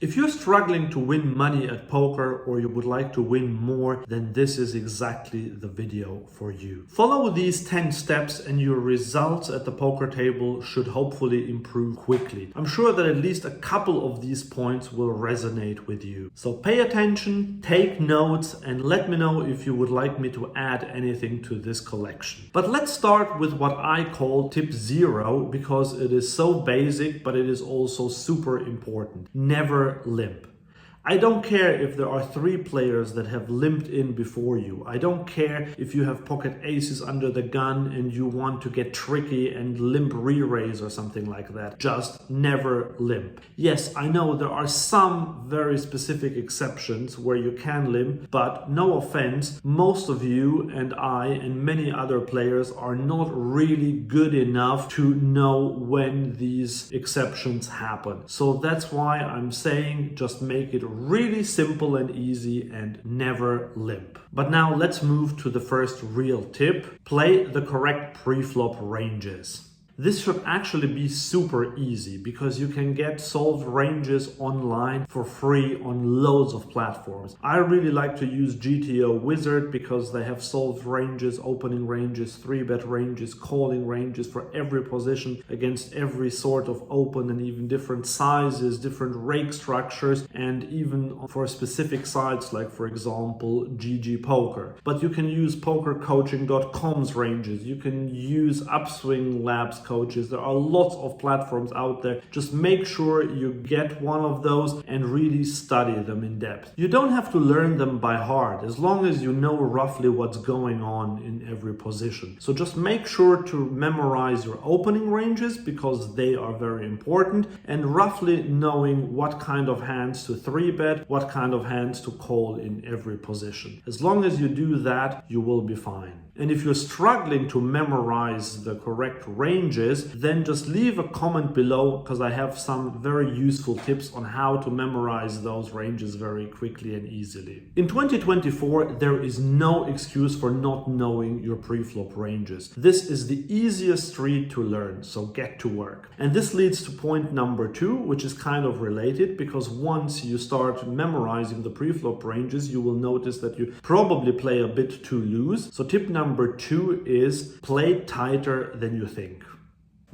If you're struggling to win money at poker or you would like to win more, then this is exactly the video for you. Follow these 10 steps and your results at the poker table should hopefully improve quickly. I'm sure that at least a couple of these points will resonate with you. So pay attention, take notes, and let me know if you would like me to add anything to this collection. But let's start with what I call tip 0 because it is so basic, but it is also super important. Never limp. I don't care if there are 3 players that have limped in before you. I don't care if you have pocket aces under the gun and you want to get tricky and limp re-raise or something like that. Just never limp. Yes, I know there are some very specific exceptions where you can limp, but no offense, most of you and I and many other players are not really good enough to know when these exceptions happen. So that's why I'm saying just make it really simple and easy and never limp. But now let's move to the first real tip. Play the correct pre-flop ranges. This should actually be super easy because you can get solved ranges online for free on loads of platforms. I really like to use GTO Wizard because they have solved ranges, opening ranges, 3-bet ranges, calling ranges for every position against every sort of open and even different sizes, different rake structures, and even for specific sites like, for example, GG Poker. But you can use pokercoaching.com's ranges. You can use Upswing Labs coaches. There are lots of platforms out there. Just make sure you get one of those and really study them in depth. You don't have to learn them by heart as long as you know roughly what's going on in every position. So just make sure to memorize your opening ranges because they are very important, and roughly knowing what kind of hands to 3-bet, what kind of hands to call in every position. As long as you do that, you will be fine. And if you're struggling to memorize the correct ranges, then just leave a comment below because I have some very useful tips on how to memorize those ranges very quickly and easily. In 2024, there is no excuse for not knowing your pre-flop ranges. This is the easiest street to learn, so get to work. And this leads to point number 2, which is kind of related because once you start memorizing the pre-flop ranges, you will notice that you probably play a bit too loose. So tip number 2 is play tighter than you think.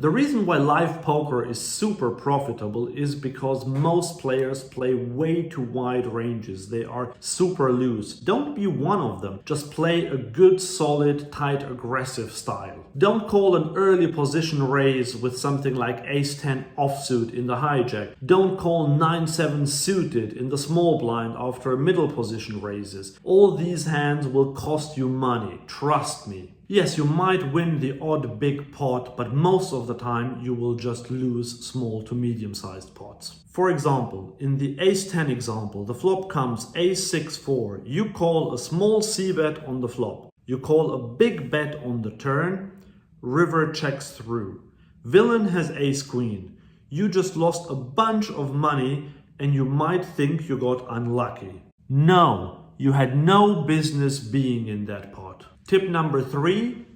The reason why live poker is super profitable is because most players play way too wide ranges. They are super loose. Don't be one of them. Just play a good, solid, tight, aggressive style. Don't call an early position raise with something like ace-10 offsuit in the hijack. Don't call 9-7 suited in the small blind after middle position raises. All these hands will cost you money. Trust me. Yes, you might win the odd big pot, but most of the time you will just lose small to medium-sized pots. For example, in the ace-10 example, the flop comes ace-6-4. You call a small c-bet on the flop. You call a big bet on the turn. River checks through. Villain has ace-queen. You just lost a bunch of money and you might think you got unlucky. No, you had no business being in that pot. Tip number 3,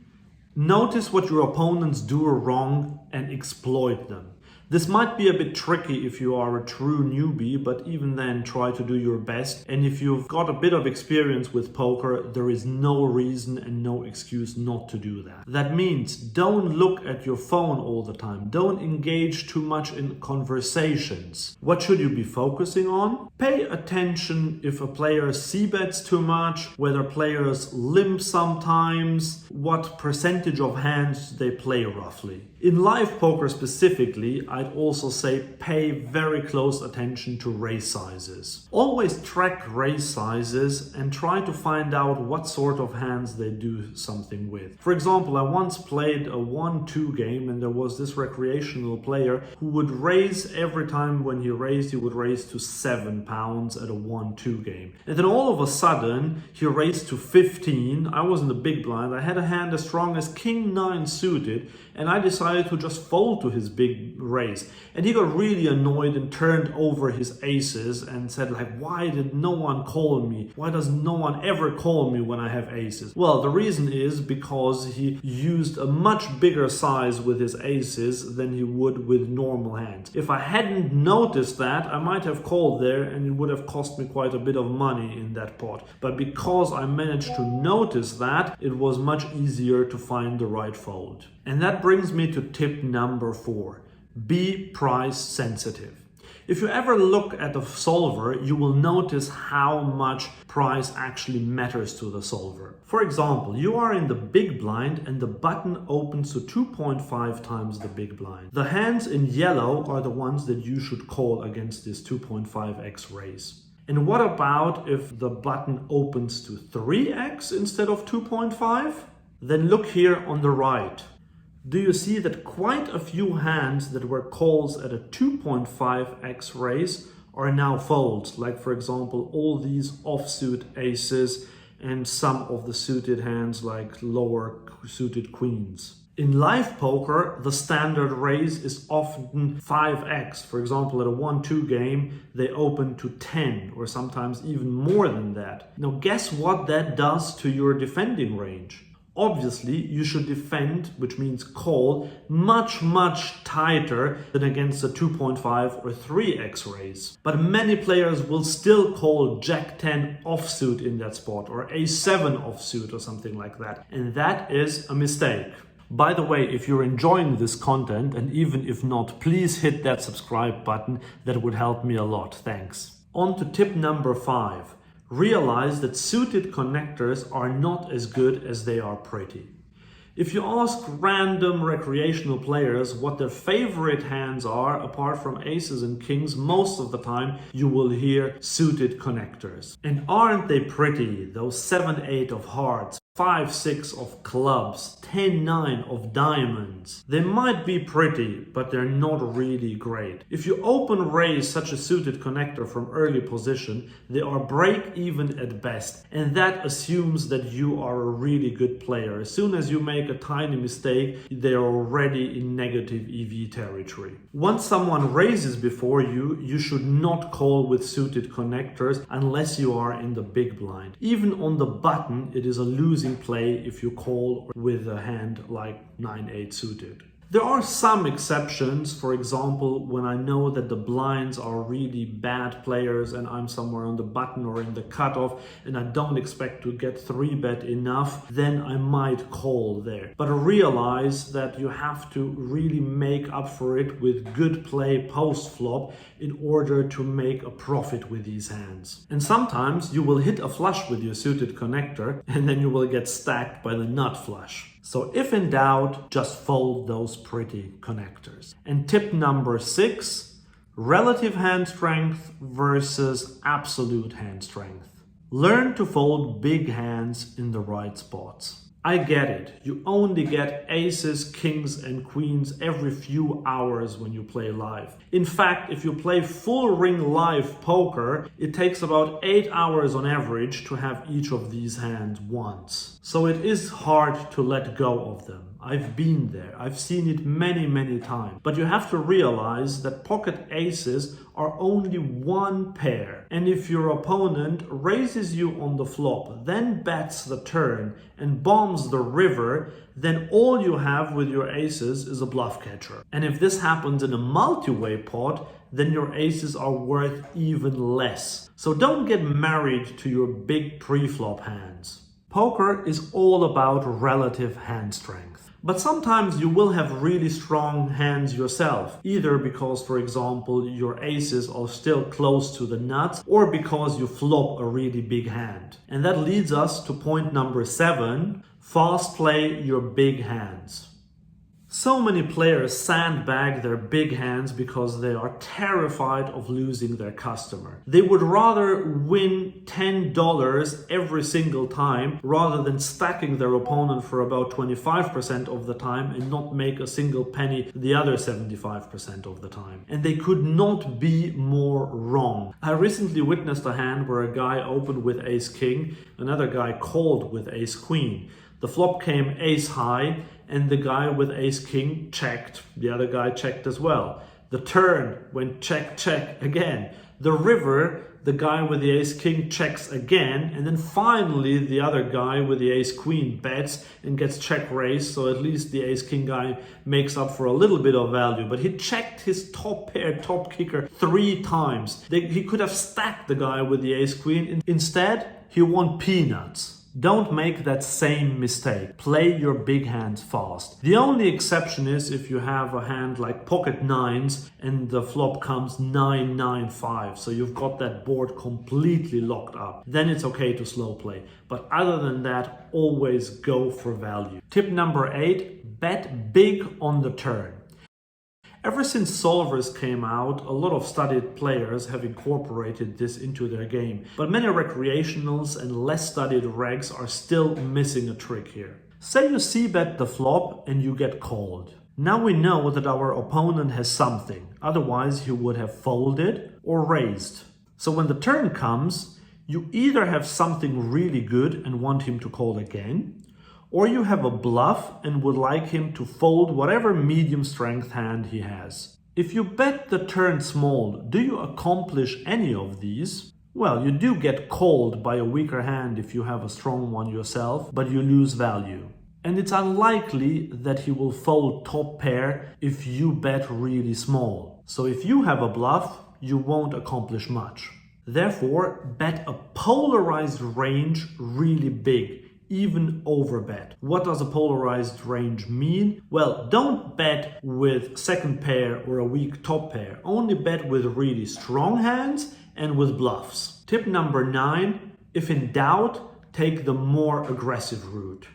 notice what your opponents do wrong and exploit them. This might be a bit tricky if you are a true newbie, but even then try to do your best. And if you've got a bit of experience with poker, there is no reason and no excuse not to do that. That means don't look at your phone all the time. Don't engage too much in conversations. What should you be focusing on? Pay attention if a player c-bets too much, whether players limp sometimes, what percentage of hands they play roughly. In live poker specifically, I'd also say pay very close attention to raise sizes. Always track raise sizes and try to find out what sort of hands they do something with. For example, I once played a 1-2 game and there was this recreational player who would raise every time when he raised, he would raise to £7 at a 1-2 game. And then all of a sudden, he raised to 15. I was in the big blind. I had a hand as strong as King 9 suited and I decided decided to just fold to his big raise. And he got really annoyed and turned over his aces and said like, why did no one call me? Why does no one ever call me when I have aces? Well, the reason is because he used a much bigger size with his aces than he would with normal hands. If I hadn't noticed that, I might have called there and it would have cost me quite a bit of money in that pot. But because I managed to notice that, it was much easier to find the right fold. And that brings me to tip number 4. Be price sensitive. If you ever look at a solver, you will notice how much price actually matters to the solver. For example, you are in the big blind and the button opens to 2.5 times the big blind. The hands in yellow are the ones that you should call against this 2.5x raise. And what about if the button opens to 3x instead of 2.5? Then look here on the right. Do you see that quite a few hands that were calls at a 2.5x raise are now folds? Like for example, all these offsuit aces and some of the suited hands like lower suited queens. In live poker, the standard raise is often 5x. For example, at a 1-2 game, they open to 10 or sometimes even more than that. Now guess what that does to your defending range? Obviously, you should defend, which means call, much tighter than against a 2.5 or 3x raise. But many players will still call Jack 10 offsuit in that spot or A7 offsuit or something like that. And that is a mistake. By the way, if you're enjoying this content, and even if not, please hit that subscribe button. That would help me a lot. Thanks. On to tip number 5. Realize that suited connectors are not as good as they are pretty. If you ask random recreational players what their favorite hands are, apart from aces and kings, most of the time you will hear suited connectors. And aren't they pretty? Those 7-8 of hearts, 5-6 of clubs, 10-9 of diamonds. They might be pretty, but they're not really great. If you open raise such a suited connector from early position, they are break even at best. And that assumes that you are a really good player. As soon as you make a tiny mistake, they are already in negative EV territory. Once someone raises before you, you should not call with suited connectors unless you are in the big blind. Even on the button, it is a losing play if you call with a hand like 9-8 suited. There are some exceptions. For example, when I know that the blinds are really bad players and I'm somewhere on the button or in the cutoff and I don't expect to get 3-bet enough, then I might call there. But realize that you have to really make up for it with good play post-flop in order to make a profit with these hands. And sometimes you will hit a flush with your suited connector and then you will get stacked by the nut flush. So if in doubt, just fold those pretty connectors. And tip number 6, relative hand strength versus absolute hand strength. Learn to fold big hands in the right spots. I get it. You only get aces, kings and queens every few hours when you play live. In fact, if you play full ring live poker, it takes about 8 hours on average to have each of these hands once. So it is hard to let go of them. I've been there. I've seen it many times. But you have to realize that pocket aces are only one pair. And if your opponent raises you on the flop, then bets the turn and bombs the river, then all you have with your aces is a bluff catcher. And if this happens in a multi-way pot, then your aces are worth even less. So don't get married to your big pre-flop hands. Poker is all about relative hand strength. But sometimes you will have really strong hands yourself, either because, for example, your aces are still close to the nuts or because you flop a really big hand. And that leads us to point number 7, fast play your big hands. So many players sandbag their big hands because they are terrified of losing their customer. They would rather win $10 every single time rather than stacking their opponent for about 25% of the time and not make a single penny the other 75% of the time. And they could not be more wrong. I recently witnessed a hand where a guy opened with ace king, another guy called with ace queen. The flop came ace high, and the guy with ace king checked, the other guy checked as well. The turn went check, check again. The river, the guy with the ace king checks again, and then finally the other guy with the ace queen bets and gets check raised, so at least the ace king guy makes up for a little bit of value. But he checked his top pair, top kicker 3 times. He could have stacked the guy with the ace queen. Instead, he won peanuts. Don't make that same mistake. Play your big hands fast. The only exception is if you have a hand like pocket nines and the flop comes 9-9-5. So you've got that board completely locked up. Then it's okay to slow play. But other than that, always go for value. Tip number 8, bet big on the turn. Ever since solvers came out, a lot of studied players have incorporated this into their game, but many recreationals and less studied regs are still missing a trick here. Say you c-bet the flop and you get called. Now we know that our opponent has something, otherwise he would have folded or raised. So when the turn comes, you either have something really good and want him to call again, or you have a bluff and would like him to fold whatever medium strength hand he has. If you bet the turn small, do you accomplish any of these? Well, you do get called by a weaker hand if you have a strong one yourself, but you lose value. And it's unlikely that he will fold top pair if you bet really small. So if you have a bluff, you won't accomplish much. Therefore, bet a polarized range really big. Even overbet. What does a polarized range mean? Well, don't bet with second pair or a weak top pair. Only bet with really strong hands and with bluffs. Tip number 9, if in doubt, take the more aggressive route.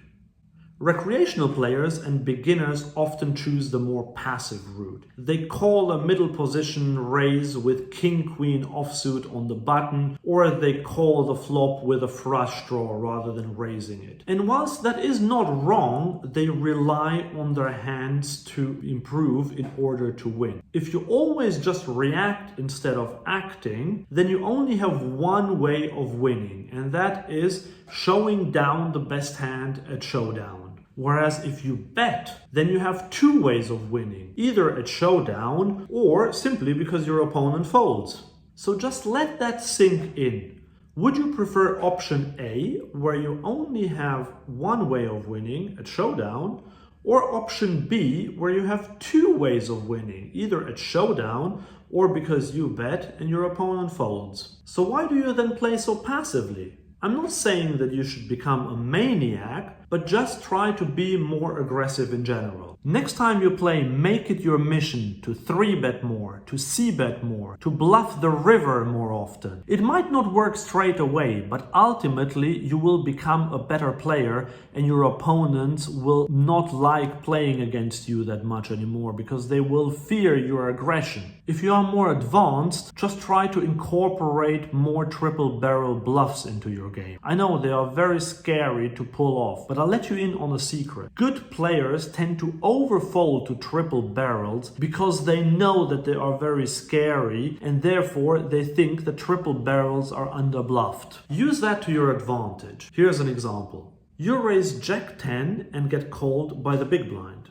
Recreational players and beginners often choose the more passive route. They call a middle position raise with king-queen offsuit on the button, or they call the flop with a flush draw rather than raising it. And whilst that is not wrong, they rely on their hands to improve in order to win. If you always just react instead of acting, then you only have one way of winning, and that is showing down the best hand at showdown. Whereas if you bet, then you have 2 ways of winning, either at showdown or simply because your opponent folds. So just let that sink in. Would you prefer option A, where you only have 1 way of winning at showdown, or option B, where you have 2 ways of winning, either at showdown or because you bet and your opponent folds? So why do you then play so passively? I'm not saying that you should become a maniac, but just try to be more aggressive in general. Next time you play, make it your mission to 3-bet more, to c-bet more, to bluff the river more often. It might not work straight away, but ultimately you will become a better player and your opponents will not like playing against you that much anymore because they will fear your aggression. If you are more advanced, just try to incorporate more triple barrel bluffs into your game. I know they are very scary to pull off, but I'll let you in on a secret. Good players tend to overfold to triple barrels because they know that they are very scary and therefore they think that triple barrels are underbluffed. Use that to your advantage. Here's an example. You raise Jack 10 and get called by the big blind.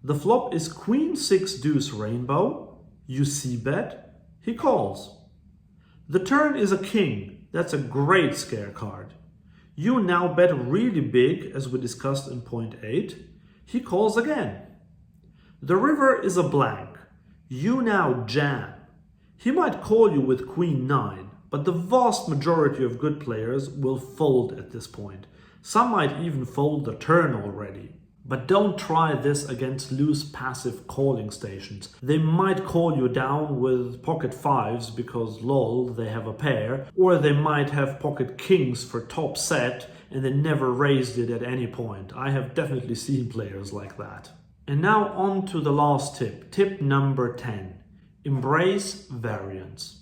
The flop is Queen 6 deuce rainbow. You c-bet, he calls. The turn is a king. That's a great scare card. You now bet really big, as we discussed in point 8. He calls again. The river is a blank. You now jam. He might call you with Queen 9, but the vast majority of good players will fold at this point. Some might even fold the turn already. But don't try this against loose passive calling stations. They might call you down with pocket 5s because lol, they have a pair, or they might have pocket kings for top set and they never raised it at any point. I have definitely seen players like that. And now on to the last tip, tip number 10. Embrace variance.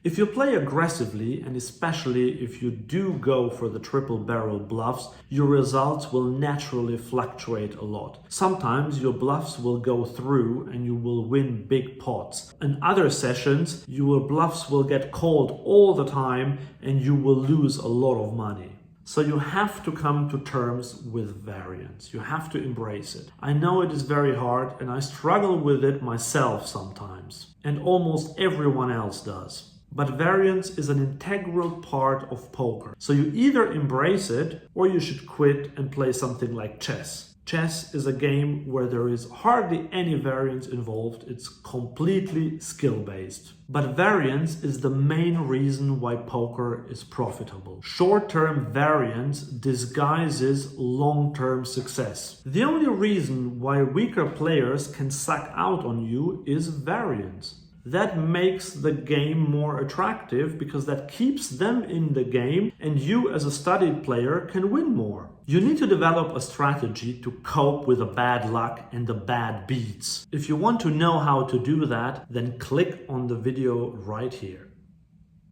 If you play aggressively, and especially if you do go for the triple barrel bluffs, your results will naturally fluctuate a lot. Sometimes your bluffs will go through and you will win big pots. In other sessions, your bluffs will get called all the time and you will lose a lot of money. So you have to come to terms with variance. You have to embrace it. I know it is very hard and I struggle with it myself sometimes. And almost everyone else does. But variance is an integral part of poker. So you either embrace it or you should quit and play something like chess. Chess is a game where there is hardly any variance involved. It's completely skill-based. But variance is the main reason why poker is profitable. Short-term variance disguises long-term success. The only reason why weaker players can suck out on you is variance. That makes the game more attractive because that keeps them in the game and you as a studied player can win more. You need to develop a strategy to cope with the bad luck and the bad beats. If you want to know how to do that, then click on the video right here.